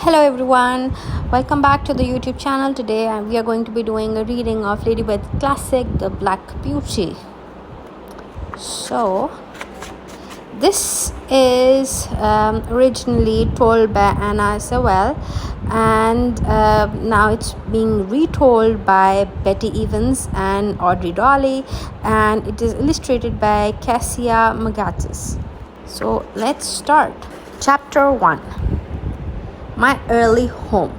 Hello everyone, welcome back to the YouTube channel. Today we are going to be doing a reading of Ladybird Classic, The Black Beauty. So, this is originally told by Anna Sewell and now it's being retold by Betty Evans and Audrey Dolly, and it is illustrated by Cassia Magatis. So, let's start. Chapter 1. My early home.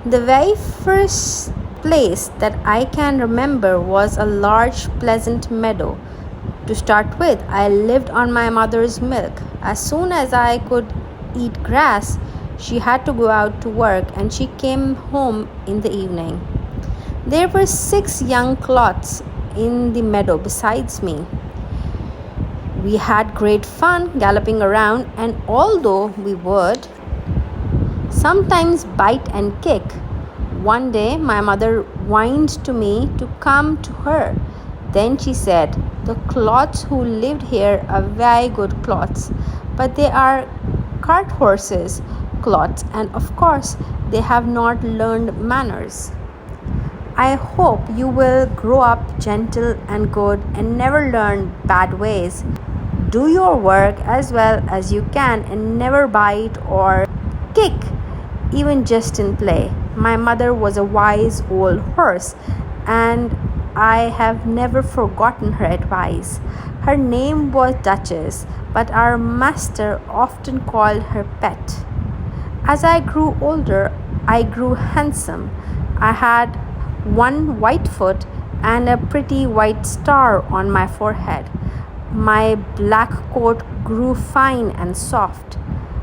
The very first place that I can remember was a large, pleasant meadow. To start with, I lived on my mother's milk. As soon as I could eat grass, she had to go out to work and she came home in the evening. There were 6 young clots in the meadow besides me. We had great fun galloping around, and although we would sometimes bite and kick, one day my mother whined to me to come to her. Then she said, "The clots who lived here are very good clots, but they are cart horses clots, and of course they have not learned manners. I hope you will grow up gentle and good and never learn bad ways. Do your work as well as you can and never bite or kick, even just in play." My mother was a wise old horse, and I have never forgotten her advice. Her name was Duchess, but our master often called her Pet. As I grew older, I grew handsome. I had one white foot and a pretty white star on my forehead. My black coat grew fine and soft.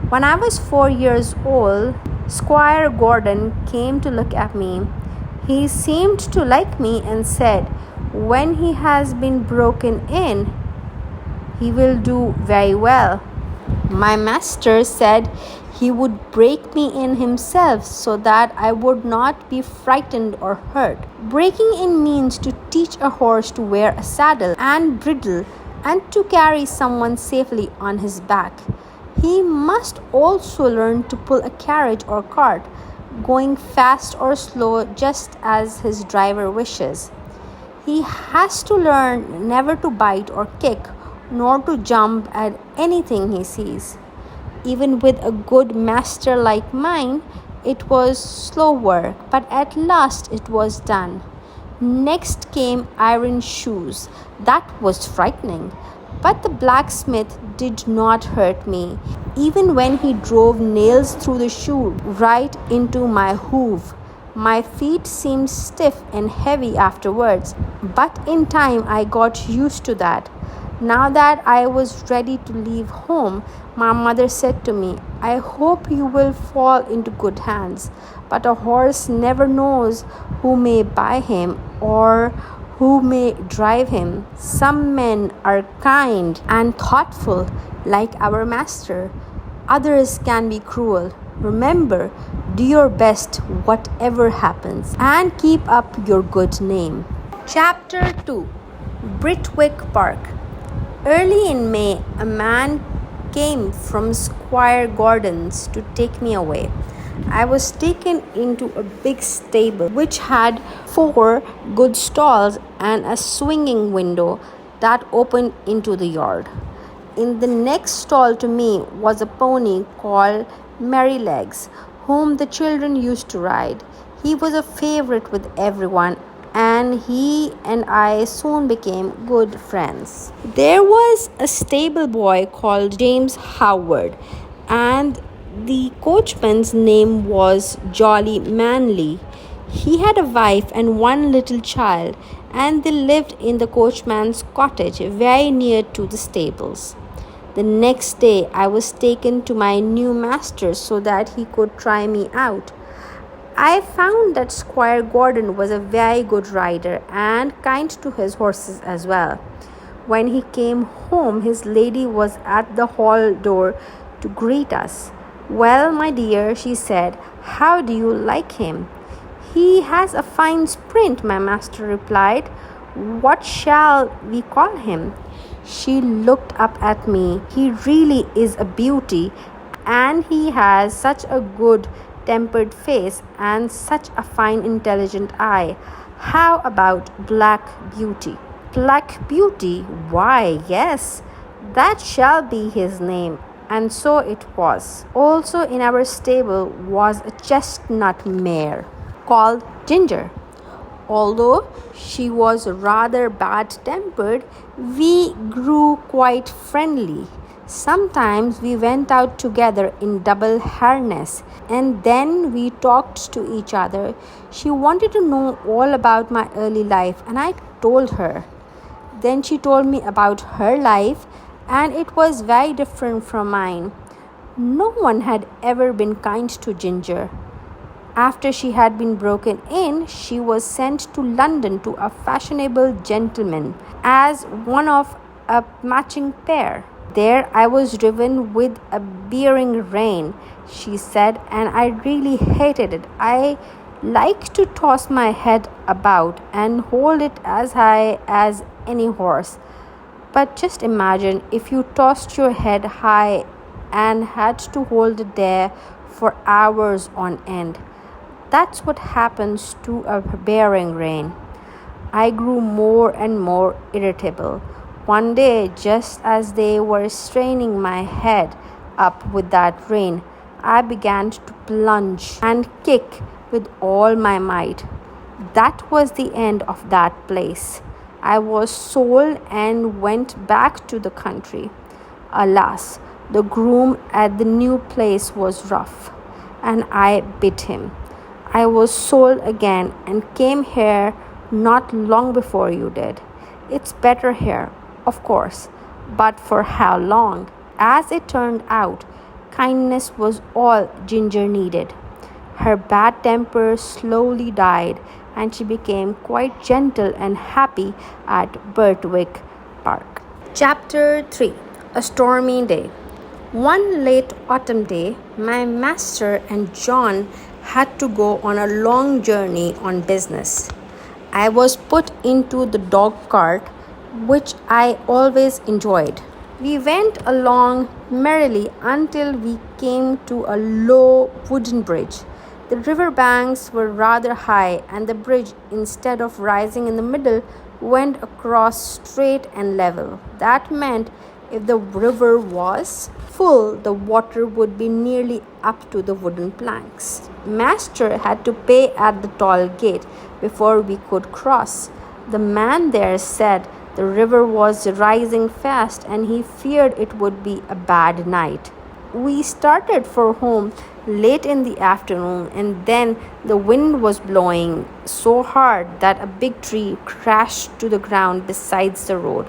When I was 4 years old, Squire Gordon came to look at me. He seemed to like me and said, "When he has been broken in, he will do very well." My master said he would break me in himself so that I would not be frightened or hurt. Breaking in means to teach a horse to wear a saddle and bridle and to carry someone safely on his back. He must also learn to pull a carriage or cart, going fast or slow just as his driver wishes. He has to learn never to bite or kick, nor to jump at anything he sees. Even with a good master like mine, it was slow work, but at last it was done. Next came iron shoes. That was frightening. But the blacksmith did not hurt me, even when he drove nails through the shoe right into my hoof. My feet seemed stiff and heavy afterwards, but in time I got used to that. Now that I was ready to leave home, my mother said to me, "I hope you will fall into good hands, but a horse never knows who may buy him or who may drive him. Some men are kind and thoughtful, like our master. Others can be cruel. Remember, do your best whatever happens, and keep up your good name." Chapter 2. Britwick Park. Early in May, a man came from Squire Gordon's to take me away. I was taken into a big stable which had 4 good stalls and a swinging window that opened into the yard. In the next stall to me was a pony called Merrylegs, whom the children used to ride. He was a favorite with everyone, and he and I soon became good friends. There was a stable boy called James Howard, and the coachman's name was Jolly Manly. He had a wife and one little child, and they lived in the coachman's cottage very near to the stables. The next day I was taken to my new master so that he could try me out. I found that Squire Gordon was a very good rider and kind to his horses as well. When he came home, his lady was at the hall door to greet us. "Well, my dear," she said, "how do you like him?" "He has a fine sprint," my master replied. "What shall we call him?" She looked up at me. "He really is a beauty, And he has such a good tempered face and such a fine intelligent eye. How about Black Beauty? Black Beauty? Why, yes, that shall be his name. And so it was. Also in our stable was a chestnut mare called Ginger. Although she was rather bad-tempered, we grew quite friendly. Sometimes we went out together in double harness and then we talked to each other. She wanted to know all about my early life and I told her. Then she told me about her life and it was very different from mine. No one had ever been kind to Ginger. After she had been broken in, she was sent to London to a fashionable gentleman as one of a matching pair. There I was driven with a bearing rein, she said, and I really hated it. I like to toss my head about and hold it as high as any horse. But just imagine if you tossed your head high and had to hold it there for hours on end. That's what happens to a bearing rein. I grew more and more irritable. One day, just as they were straining my head up with that rein, I began to plunge and kick with all my might. That was the end of that place. I was sold and went back to the country. Alas, the groom at the new place was rough, and I bit him. I was sold again and came here not long before you did. It's better here, of course, but for how long? As it turned out, kindness was all Ginger needed. Her bad temper slowly died and she became quite gentle and happy at Britwick Park. Chapter 3. A Stormy Day. One late autumn day, my master and John had to go on a long journey on business. I was put into the dog cart, which I always enjoyed. We went along merrily until we came to a low wooden bridge. The river banks were rather high, and the bridge, instead of rising in the middle, went across straight and level. That meant if the river was full, the water would be nearly up to the wooden planks. Master had to pay at the toll gate before we could cross. The man there said the river was rising fast and he feared it would be a bad night. We started for home late in the afternoon, and then the wind was blowing so hard that a big tree crashed to the ground beside the road.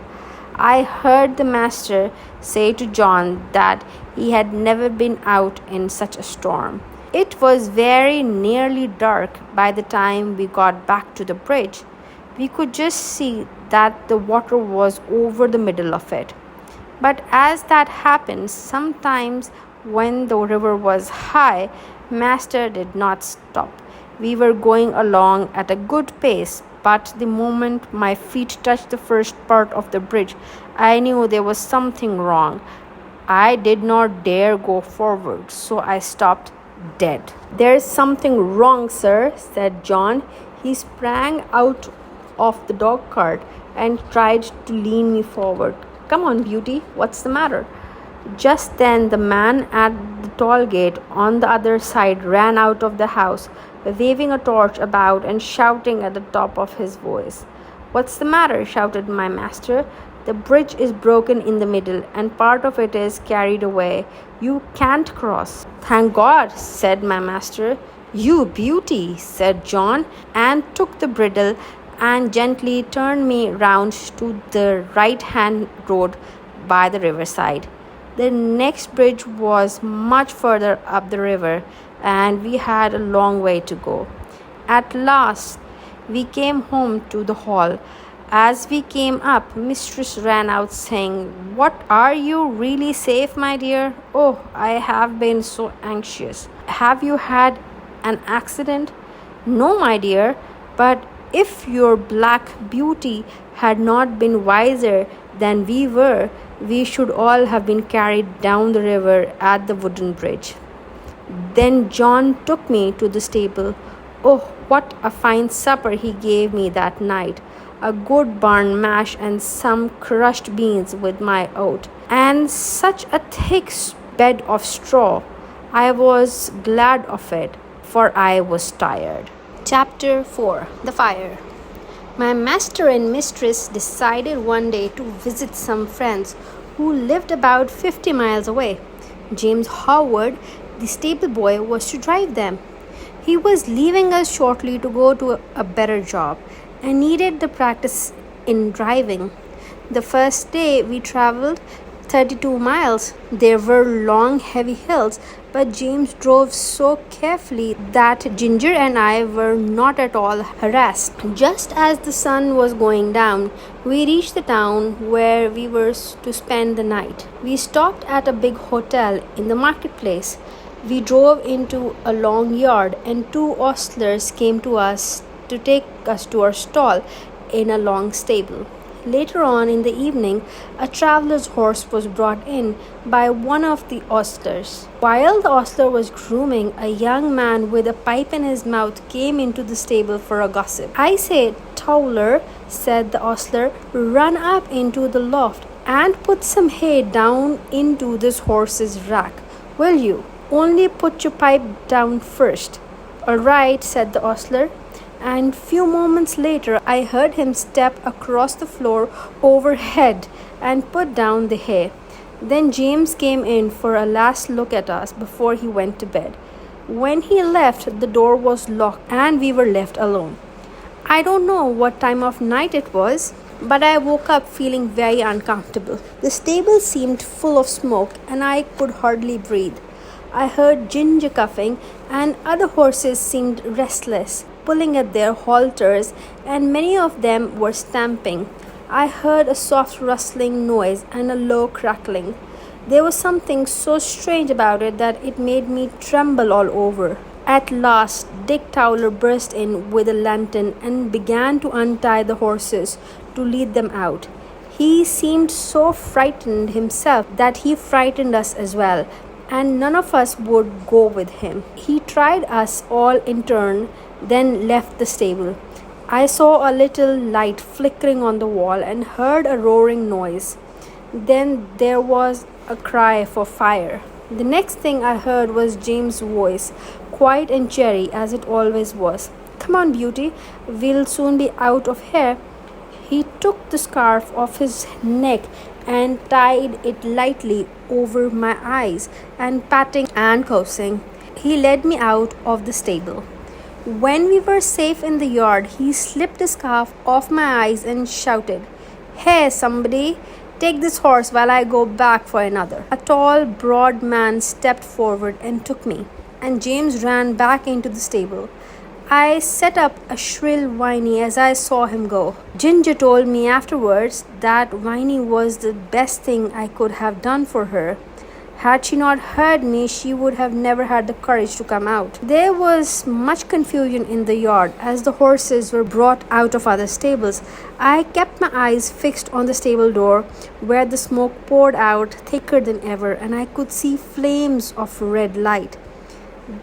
I heard the master say to John that he had never been out in such a storm. It was very nearly dark by the time we got back to the bridge. We could just see that the water was over the middle of it. But as that happened, sometimes when the river was high, Master did not stop. We were going along at a good pace, but the moment my feet touched the first part of the bridge, I knew there was something wrong. I did not dare go forward, so I stopped dead. "There's something wrong, sir," said John. He sprang out of the dog cart and tried to lean me forward. "Come on, Beauty, what's the matter?" Just then the man at the toll gate on the other side ran out of the house, waving a torch about and shouting at the top of his voice. "What's the matter?" shouted my master. "The bridge is broken in the middle and part of it is carried away. You can't cross." "Thank God," said my master. "You beauty," said John, and took the bridle and gently turned me round to the right-hand road by the riverside. The next bridge was much further up the river, and we had a long way to go. At last, we came home to the hall. As we came up, Mistress ran out saying, "What, are you really safe, my dear? Oh, I have been so anxious. Have you had an accident?" "No, my dear, but if your Black Beauty had not been wiser than we were, We should all have been carried down the river at the wooden bridge. Then John took me to the stable. Oh, what a fine supper he gave me that night! A good barn mash and some crushed beans with my oat, and such a thick bed of straw. I was glad of it, for I was tired. Chapter 4. The Fire. My master and mistress decided one day to visit some friends who lived about 50 miles away. James Howard, the stable boy, was to drive them. He was leaving us shortly to go to a better job and needed the practice in driving. The first day we traveled 32 miles. There were long, heavy hills, but James drove so carefully that Ginger and I were not at all harassed. Just as the sun was going down, we reached the town where we were to spend the night. We stopped at a big hotel in the marketplace. We drove into a long yard, and two ostlers came to us to take us to our stall in a long stable. Later on in the evening, a traveller's horse was brought in by one of the ostlers. While the ostler was grooming, a young man with a pipe in his mouth came into the stable for a gossip. "I say, Towler," said the ostler, "run up into the loft and put some hay down into this horse's rack, will you? Only put your pipe down first." "All right," said the ostler, and few moments later I heard him step across the floor overhead and put down the hay. Then James came in for a last look at us before he went to bed. When he left, the door was locked and we were left alone. I don't know what time of night it was, but I woke up feeling very uncomfortable. The stable seemed full of smoke and I could hardly breathe. I heard Ginger coughing, and other horses seemed restless, pulling at their halters, and many of them were stamping. I heard a soft rustling noise and a low crackling. There was something so strange about it that it made me tremble all over. At last, Dick Towler burst in with a lantern and began to untie the horses to lead them out. He seemed so frightened himself that he frightened us as well, and none of us would go with him. He tried us all in turn, then left the stable. I saw a little light flickering on the wall and heard a roaring noise. Then there was a cry for fire. The next thing I heard was James' voice, quiet and cheery as it always was. "Come on, Beauty, we'll soon be out of here." He took the scarf off his neck and tied it lightly over my eyes, and patting and coaxing, he led me out of the stable. When we were safe in the yard, he slipped the scarf off my eyes and shouted, "Hey, somebody, take this horse while I go back for another." A tall, broad man stepped forward and took me, and James ran back into the stable. I set up a shrill whinny as I saw him go. Ginger told me afterwards that whinny was the best thing I could have done for her. Had she not heard me, she would have never had the courage to come out. There was much confusion in the yard as the horses were brought out of other stables. I kept my eyes fixed on the stable door, where the smoke poured out thicker than ever, and I could see flames of red light.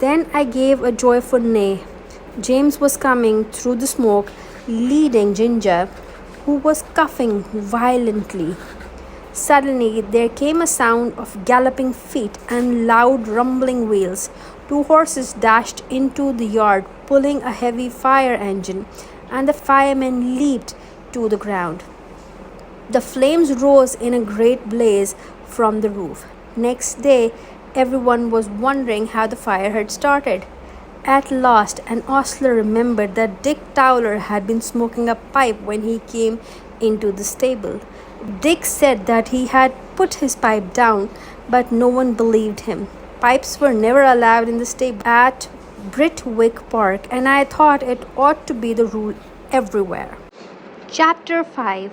Then I gave a joyful neigh. James was coming through the smoke, leading Ginger, who was coughing violently. Suddenly there came a sound of galloping feet and loud rumbling wheels. Two horses dashed into the yard, pulling a heavy fire engine, and the firemen leaped to the ground. The flames rose in a great blaze from the roof. Next day, everyone was wondering how the fire had started. At last, an ostler remembered that Dick Towler had been smoking a pipe when he came into the stable. Dick said that he had put his pipe down, but no one believed him. Pipes were never allowed in the stable at Britwick Park, and I thought it ought to be the rule everywhere. Chapter 5.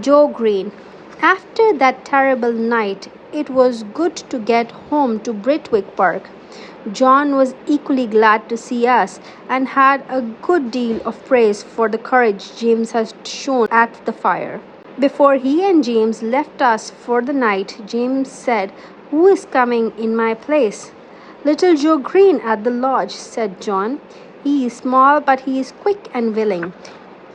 Joe Greene. After that terrible night, it was good to get home to Britwick Park. John was equally glad to see us and had a good deal of praise for the courage James had shown at the fire. Before he and James left us for the night, James said, "Who is coming in my place?" "Little Joe Greene at the lodge," said John. "He is small, but he is quick and willing,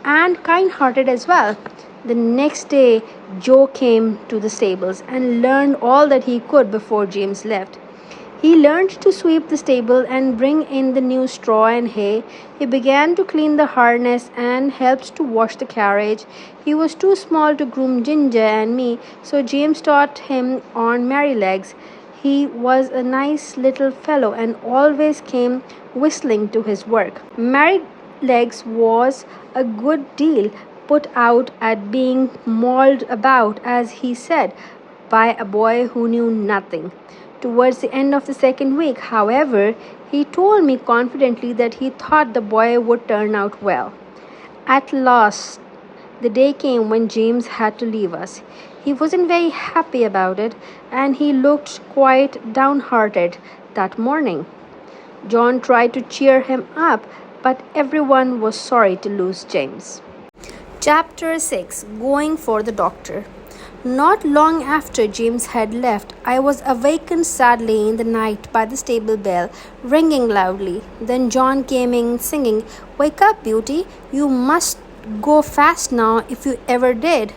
and kind-hearted as well." The next day, Joe came to the stables and learned all that he could before James left. He learned to sweep the stable and bring in the new straw and hay. He began to clean the harness and helped to wash the carriage. He was too small to groom Ginger and me, so James taught him on Merrylegs. He was a nice little fellow and always came whistling to his work. Merrylegs was a good deal put out at being mauled about, as he said, by a boy who knew nothing. Towards the end of the second week, however, he told me confidently that he thought the boy would turn out well. At last, the day came when James had to leave us. He wasn't very happy about it, and he looked quite downhearted that morning. John tried to cheer him up, but everyone was sorry to lose James. Chapter 6. Going for the Doctor. Not long after James had left, I was awakened sadly in the night by the stable bell ringing loudly. Then John came in singing, "Wake up, Beauty, you must go fast now if you ever did.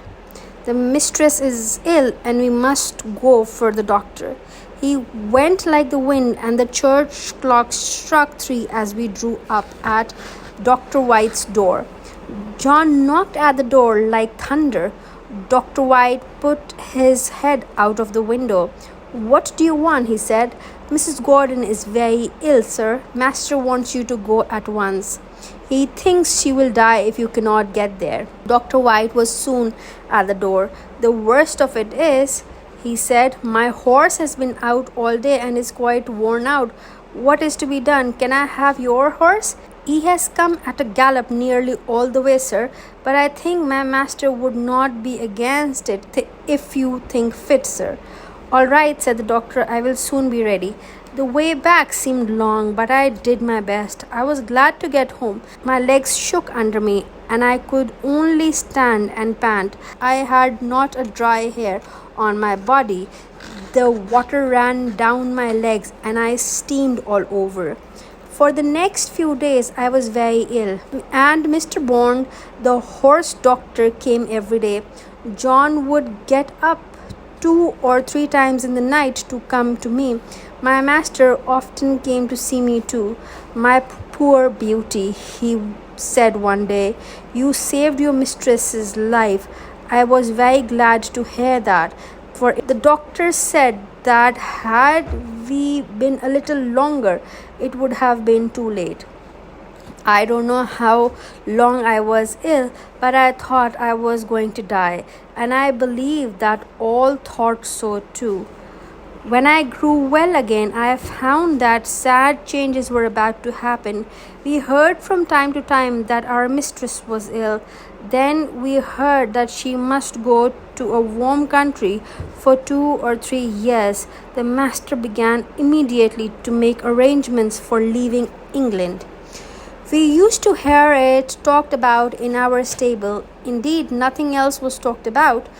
The mistress is ill and we must go for the doctor." He went like the wind, and the church clock struck 3 as we drew up at Dr. White's door. John knocked at the door like thunder. Dr. White put his head out of the window. "What do you want?" he said. "Mrs. Gordon is very ill, sir. Master wants you to go at once. He thinks she will die if you cannot get there." Dr. White was soon at the door. "The worst of it is," he said, "my horse has been out all day and is quite worn out. What is to be done? Can I have your horse?" "He has come at a gallop nearly all the way, sir, but I think my master would not be against it if you think fit, sir." "All right," said the doctor, "I will soon be ready." The way back seemed long, but I did my best. I was glad to get home. My legs shook under me, and I could only stand and pant. I had not a dry hair on my body. The water ran down my legs, and I steamed all over. For the next few days I was very ill, and Mr. Bond, the horse doctor, came every day. John would get up 2 or 3 times in the night to come to me. My master often came to see me too. "My poor Beauty," he said one day, "you saved your mistress's life." I was very glad to hear that, for the doctor said that had we been a little longer, it would have been too late. I don't know how long I was ill, but I thought I was going to die, and I believe that all thought so too. When I grew well again, I found that sad changes were about to happen. We heard from time to time that our mistress was ill. Then we heard that she must go to a warm country for 2 or 3 years. The master began immediately to make arrangements for leaving England. We used to hear it talked about in our stable. Indeed, nothing else was talked about.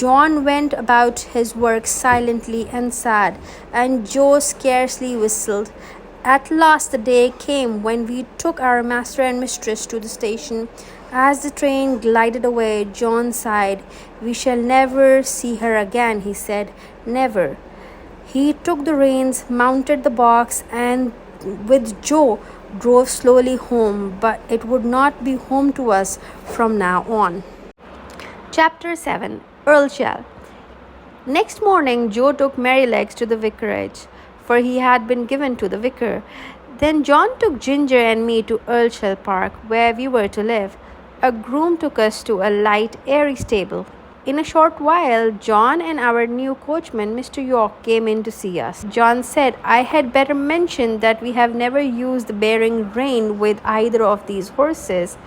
John went about his work silently and sad, and Joe scarcely whistled. At last the day came when we took our master and mistress to the station. As the train glided away, John sighed. "We shall never see her again," he said. "Never." He took the reins, mounted the box, and with Joe drove slowly home, but it would not be home to us from now on. Chapter 7. Earl Shell. Next morning, Joe took Merrylegs to the vicarage, for he had been given to the vicar. Then John took Ginger and me to Earl Shell Park, where we were to live. A groom took us to a light, airy stable. In a short while, John and our new coachman, Mr. York, came in to see us. John said, "I had better mention that we have never used the bearing rein with either of these horses."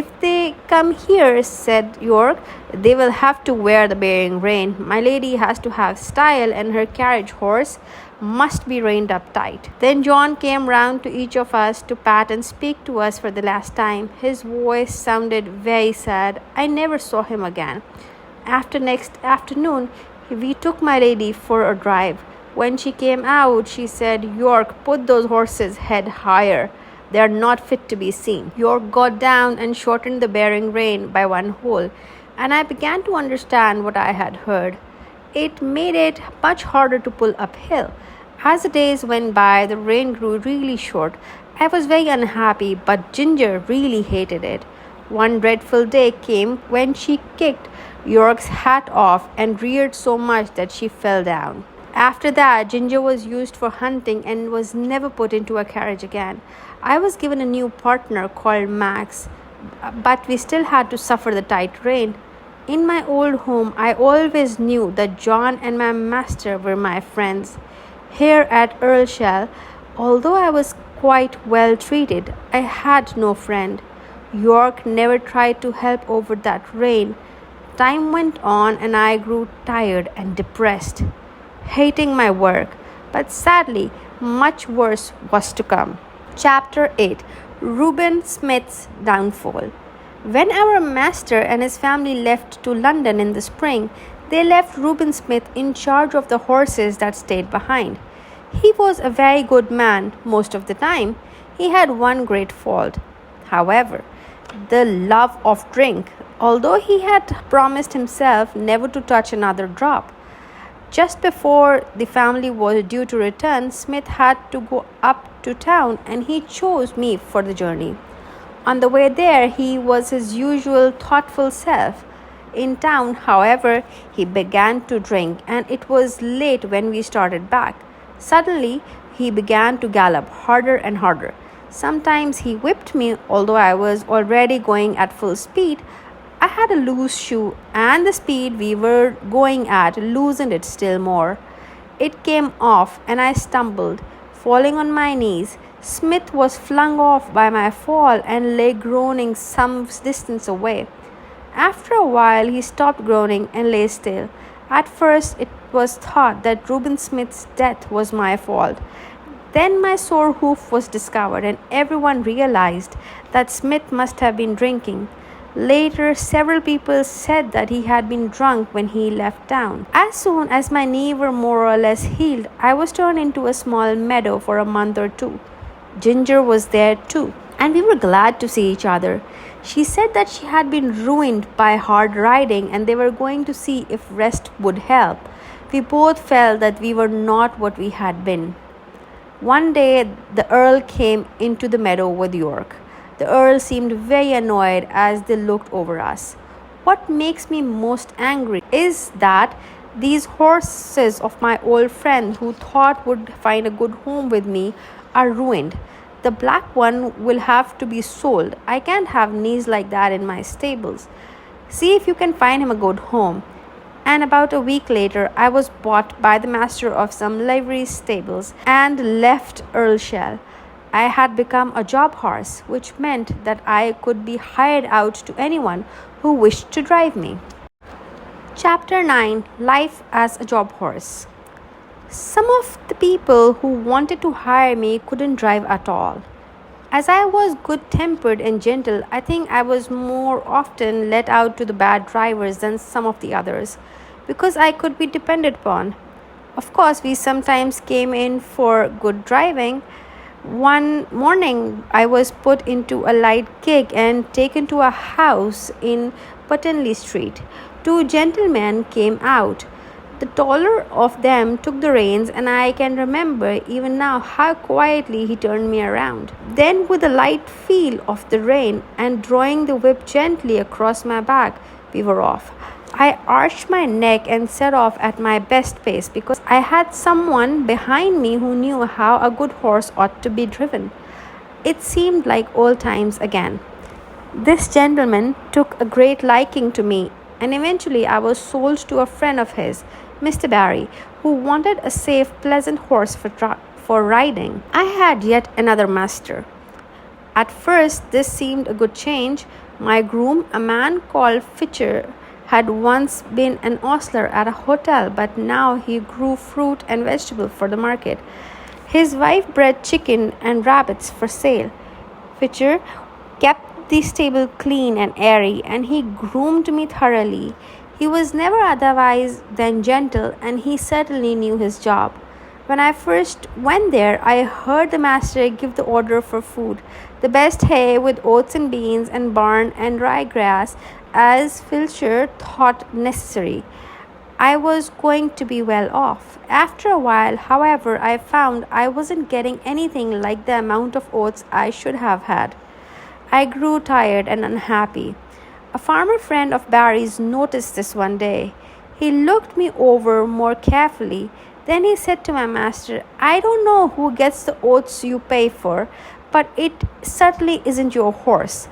"If they come here," said York, "they will have to wear the bearing rein. My lady has to have style, and her carriage horse must be reined up tight." Then John came round to each of us to pat and speak to us for the last time. His voice sounded very sad. I never saw him again. After next afternoon, we took my lady for a drive. When she came out, she said, "York, put those horses' head higher. They are not fit to be seen." York got down and shortened the bearing rein by one hole, and I began to understand what I had heard. It made it much harder to pull uphill. As the days went by, the rein grew really short. I was very unhappy, but Ginger really hated it. One dreadful day came when she kicked York's hat off and reared so much that she fell down. After that, Ginger was used for hunting and was never put into a carriage again. I was given a new partner called Max, but we still had to suffer the tight rein. In my old home, I always knew that John and my master were my friends. Here at Earl Shell, although I was quite well treated, I had no friend. York never tried to help over that rein. Time went on and I grew tired and depressed, hating my work, but sadly, much worse was to come. Chapter 8. Reuben Smith's Downfall. When our master and his family left to London in the spring, they left Reuben Smith in charge of the horses that stayed behind. He was a very good man most of the time. He had one great fault, however, the love of drink, although he had promised himself never to touch another drop. Just before the family was due to return, Smith had to go up to town and he chose me for the journey. On the way there, he was his usual thoughtful self. In town, however, he began to drink and it was late when we started back. Suddenly, he began to gallop harder and harder. Sometimes he whipped me, although I was already going at full speed. I had a loose shoe, and the speed we were going at loosened it still more. It came off, and I stumbled, falling on my knees. Smith was flung off by my fall and lay groaning some distance away. After a while, he stopped groaning and lay still. At first, it was thought that Reuben Smith's death was my fault. Then my sore hoof was discovered and everyone realized that Smith must have been drinking. Later, several people said that he had been drunk when he left town. As soon as my knee were more or less healed, I was turned into a small meadow for a month or two. Ginger was there too, and we were glad to see each other. She said that she had been ruined by hard riding and they were going to see if rest would help. We both felt that we were not what we had been. One day, the Earl came into the meadow with York. The Earl seemed very annoyed as they looked over us. What makes me most angry is that these horses of my old friend who thought would find a good home with me are ruined. The black one will have to be sold. I can't have knees like that in my stables. See if you can find him a good home. And about a week later, I was bought by the master of some livery stables and left Earl Shell. I had become a job horse, which meant that I could be hired out to anyone who wished to drive me. Chapter 9. Life as a job horse. Some of the people who wanted to hire me couldn't drive at all. As I was good-tempered and gentle, I think I was more often let out to the bad drivers than some of the others, because I could be depended upon. Of course, we sometimes came in for good driving. One morning, I was put into a light gig and taken to a house in Putney Street. Two gentlemen came out. The taller of them took the reins, and I can remember even now how quietly he turned me around. Then, with a light feel of the rein and drawing the whip gently across my back, we were off. I arched my neck and set off at my best pace because I had someone behind me who knew how a good horse ought to be driven. It seemed like old times again. This gentleman took a great liking to me, and eventually I was sold to a friend of his, Mr. Barry, who wanted a safe, pleasant horse for riding. I had yet another master. At first, this seemed a good change. My groom, a man called Fitcher, had once been an ostler at a hotel, but now he grew fruit and vegetables for the market. His wife bred chicken and rabbits for sale. Fitcher kept the stable clean and airy, and he groomed me thoroughly. He was never otherwise than gentle, and he certainly knew his job. When I first went there, I heard the master give the order for food, the best hay with oats and beans and barn and ryegrass, as Filcher thought necessary. I was going to be well off. After a while, however, I found I wasn't getting anything like the amount of oats I should have had. I grew tired and unhappy. A farmer friend of Barry's noticed this one day. He looked me over more carefully. Then he said to my master, "I don't know who gets the oats you pay for, but it certainly isn't your horse.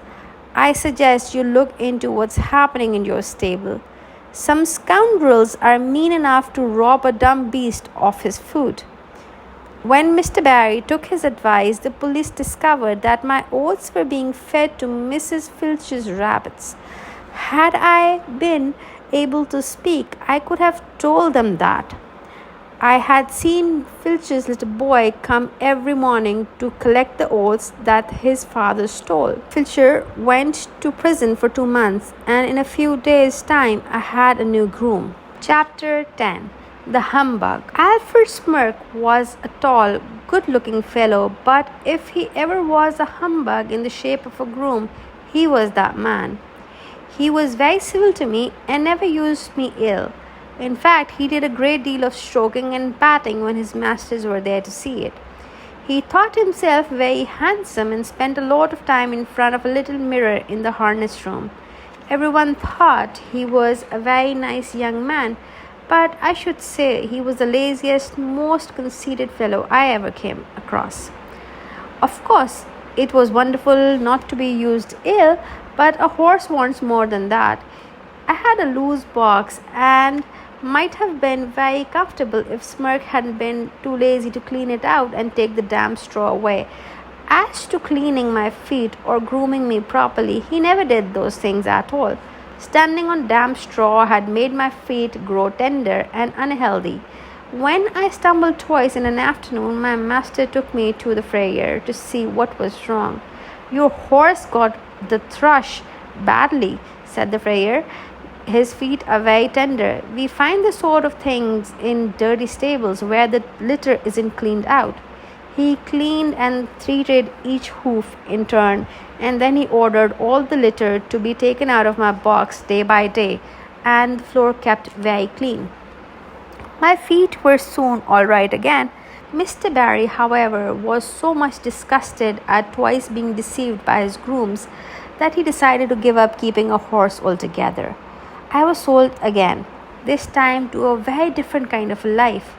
I suggest you look into what's happening in your stable. Some scoundrels are mean enough to rob a dumb beast of his food." When Mr. Barry took his advice, the police discovered that my oats were being fed to Mrs. Filch's rabbits. Had I been able to speak, I could have told them that. I had seen Filch's little boy come every morning to collect the oats that his father stole. Filcher went to prison for 2 months, and in a few days' time I had a new groom. Chapter 10. The Humbug. Alfred Smirk was a tall, good-looking fellow, but if he ever was a humbug in the shape of a groom, he was that man. He was very civil to me and never used me ill. In fact, he did a great deal of stroking and patting when his masters were there to see it. He thought himself very handsome and spent a lot of time in front of a little mirror in the harness room. Everyone thought he was a very nice young man, but I should say he was the laziest, most conceited fellow I ever came across. Of course, it was wonderful not to be used ill, but a horse wants more than that. I had a loose box and might have been very comfortable if Smirk hadn't been too lazy to clean it out and take the damp straw away. As to cleaning my feet or grooming me properly, he never did those things at all. Standing on damp straw had made my feet grow tender and unhealthy. When I stumbled twice in an afternoon, my master took me to the farrier to see what was wrong. "Your horse got the thrush badly," said the farrier. "His feet are very tender. We find the sort of things in dirty stables where the litter isn't cleaned out." He cleaned and treated each hoof in turn, and then he ordered all the litter to be taken out of my box day by day, and the floor kept very clean. My feet were soon all right again. Mr. Barry, however, was so much disgusted at twice being deceived by his grooms that he decided to give up keeping a horse altogether. I was sold again, this time to a very different kind of life.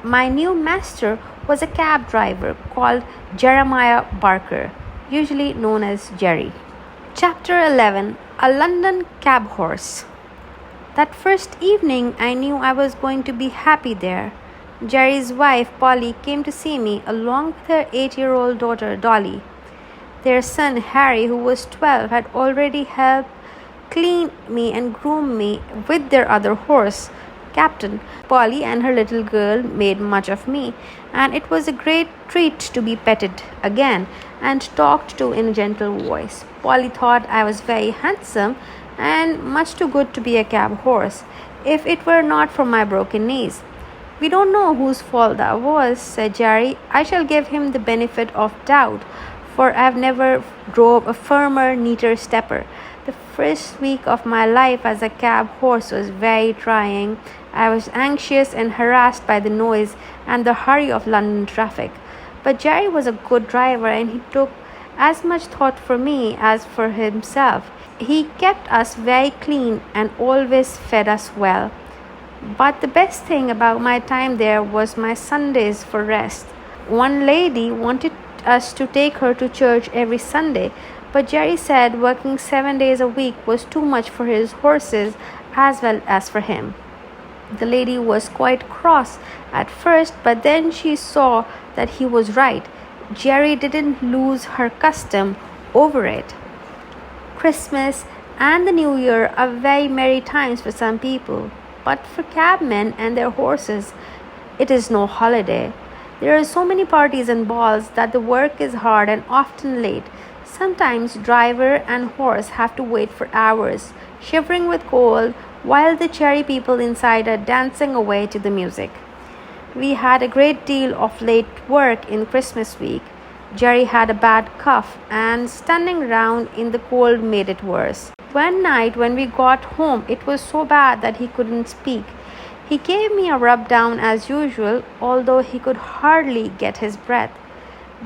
My new master was a cab driver called Jeremiah Barker, usually known as Jerry. Chapter 11. A London Cab Horse. That first evening I knew I was going to be happy there. Jerry's wife, Polly, came to see me along with her 8-year-old daughter, Dolly. Their son, Harry, who was 12, had already helped clean me and groom me with their other horse, Captain. Polly and her little girl made much of me, and it was a great treat to be petted again and talked to in a gentle voice. Polly thought I was very handsome and much too good to be a cab horse, if it were not for my broken knees. "We don't know whose fault that was," said Jerry. "I shall give him the benefit of doubt, for I've never drove a firmer, neater stepper. The first week of my life as a cab horse was very trying. I was anxious and harassed by the noise and the hurry of London traffic. But Jerry was a good driver, and he took as much thought for me as for himself. He kept us very clean and always fed us well. But the best thing about my time there was my Sundays for rest. One lady wanted us to take her to church every Sunday, but Jerry said working 7 days a week was too much for his horses as well as for him. The lady was quite cross at first, but then she saw that he was right. Jerry didn't lose her custom over it. Christmas and the New Year are very merry times for some people, but for cabmen and their horses, it is no holiday. There are so many parties and balls that the work is hard and often late. Sometimes driver and horse have to wait for hours, shivering with cold, while the cherry people inside are dancing away to the music. We had a great deal of late work in Christmas week. Jerry had a bad cough, and standing round in the cold made it worse. One night when we got home, it was so bad that he couldn't speak. He gave me a rub down as usual, although he could hardly get his breath.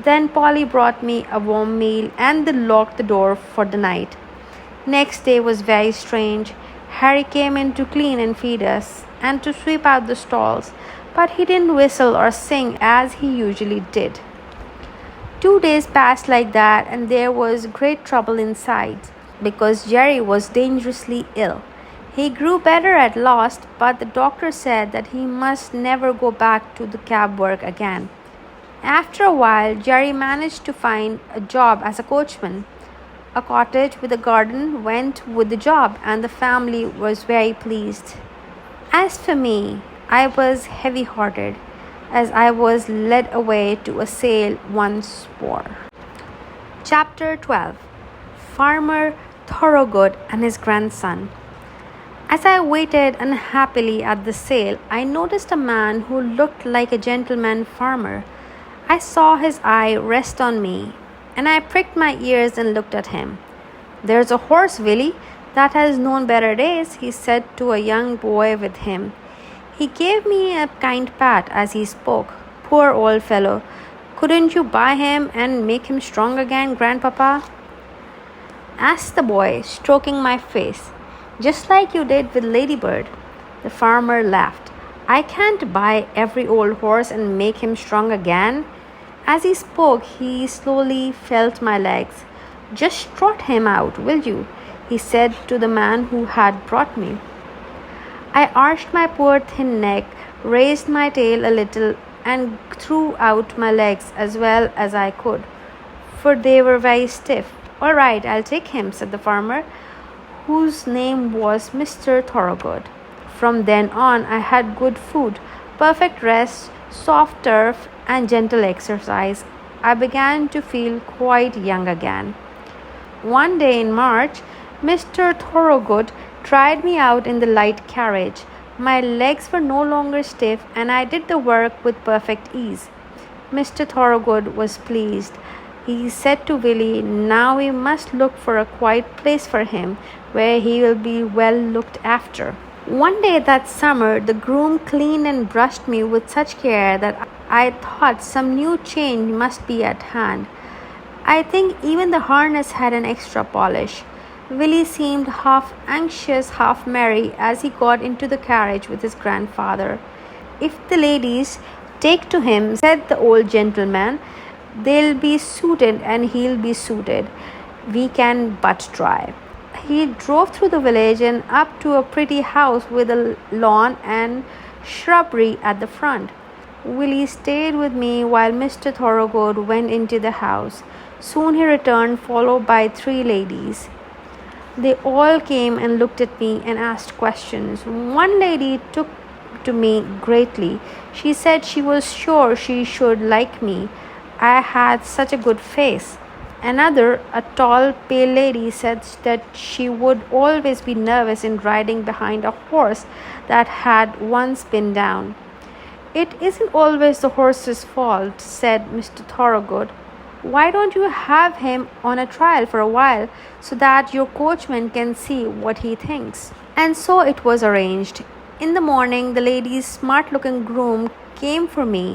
Then Polly brought me a warm meal and they locked the door for the night. Next day was very strange. Harry came in to clean and feed us and to sweep out the stalls, but he didn't whistle or sing as he usually did. 2 days passed like that, and there was great trouble inside because Jerry was dangerously ill. He grew better at last, but the doctor said that he must never go back to the cab work again. After a while, Jerry managed to find a job as a coachman. A cottage with a garden went with the job, and the family was very pleased. As for me, I was heavy-hearted, as I was led away to a sale once more. Chapter 12. Farmer Thorogood and his grandson. As I waited unhappily at the sale, I noticed a man who looked like a gentleman farmer. I saw his eye rest on me, and I pricked my ears and looked at him. "There's a horse, Willie, that has known better days," he said to a young boy with him. He gave me a kind pat as he spoke. "Poor old fellow, couldn't you buy him and make him strong again, Grandpapa?" asked the boy, stroking my face. "Just like you did with Ladybird." The farmer laughed. "I can't buy every old horse and make him strong again." As he spoke, he slowly felt my legs. "Just trot him out, will you?" he said to the man who had brought me. I arched my poor thin neck, raised my tail a little, and threw out my legs as well as I could, for they were very stiff. "All right, I'll take him," said the farmer, whose name was Mr. Thorogood. From then on, I had good food, perfect rest, soft turf, and gentle exercise. I began to feel quite young again. One day in March, Mr. Thorogood tried me out in the light carriage. My legs were no longer stiff, and I did the work with perfect ease. Mr. Thorogood was pleased. He said to Willie, "Now we must look for a quiet place for him, where he will be well looked after." One day that summer, the groom cleaned and brushed me with such care that I thought some new change must be at hand. I think even the harness had an extra polish. Willie seemed half anxious, half merry as he got into the carriage with his grandfather. "If the ladies take to him," said the old gentleman, "they'll be suited and he'll be suited. We can but try." He drove through the village and up to a pretty house with a lawn and shrubbery at the front. Willie stayed with me while Mr. Thorogood went into the house. Soon he returned, followed by 3 ladies. They all came and looked at me and asked questions. One lady took to me greatly. She said she was sure she should like me. I had such a good face. Another, a tall, pale lady, said that she would always be nervous in riding behind a horse that had once been down. "It isn't always the horse's fault," said Mr. Thorogood. "Why don't you have him on a trial for a while so that your coachman can see what he thinks?" And so it was arranged. In the morning, the lady's smart-looking groom came for me.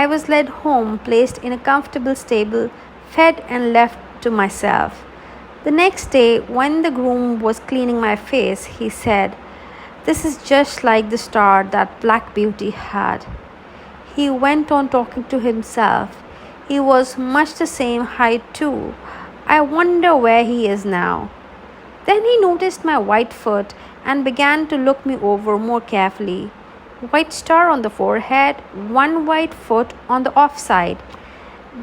I was led home, placed in a comfortable stable, fed and left to myself. The next day, when the groom was cleaning my face, he said, "This is just like the star that Black Beauty had." He went on talking to himself. He was much the same height too. I wonder where he is now. Then he noticed my white foot and began to look me over more carefully. White star on the forehead, one white foot on the off side.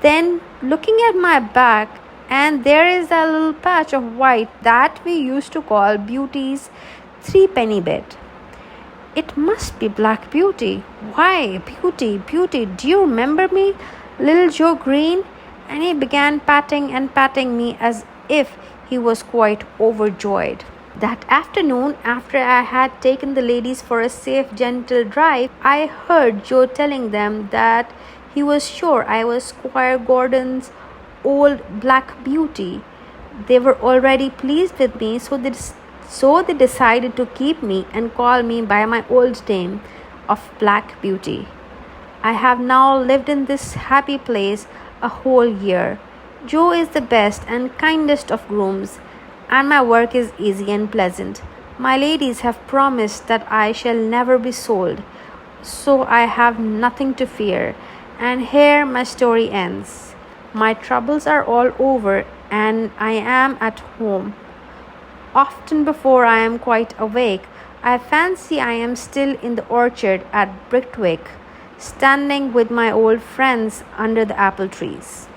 Then looking at my back, and there is a little patch of white that we used to call Beauty's 3-penny bit. It must be Black Beauty. "Why, Beauty, Beauty, do you remember me, little Joe Greene?" And he began patting me as if he was quite overjoyed. That afternoon, after I had taken the ladies for a safe, gentle drive, I heard Joe telling them that he was sure I was Squire Gordon's old black beauty. They were already pleased with me, so they decided to keep me and call me by my old name of Black Beauty. I have now lived in this happy place a whole year. Joe is the best and kindest of grooms, and my work is easy and pleasant. My ladies have promised that I shall never be sold, so I have nothing to fear. And here my story ends. My troubles are all over, and I am at home. Often before I am quite awake, I fancy I am still in the orchard at Britwick, standing with my old friends under the apple trees.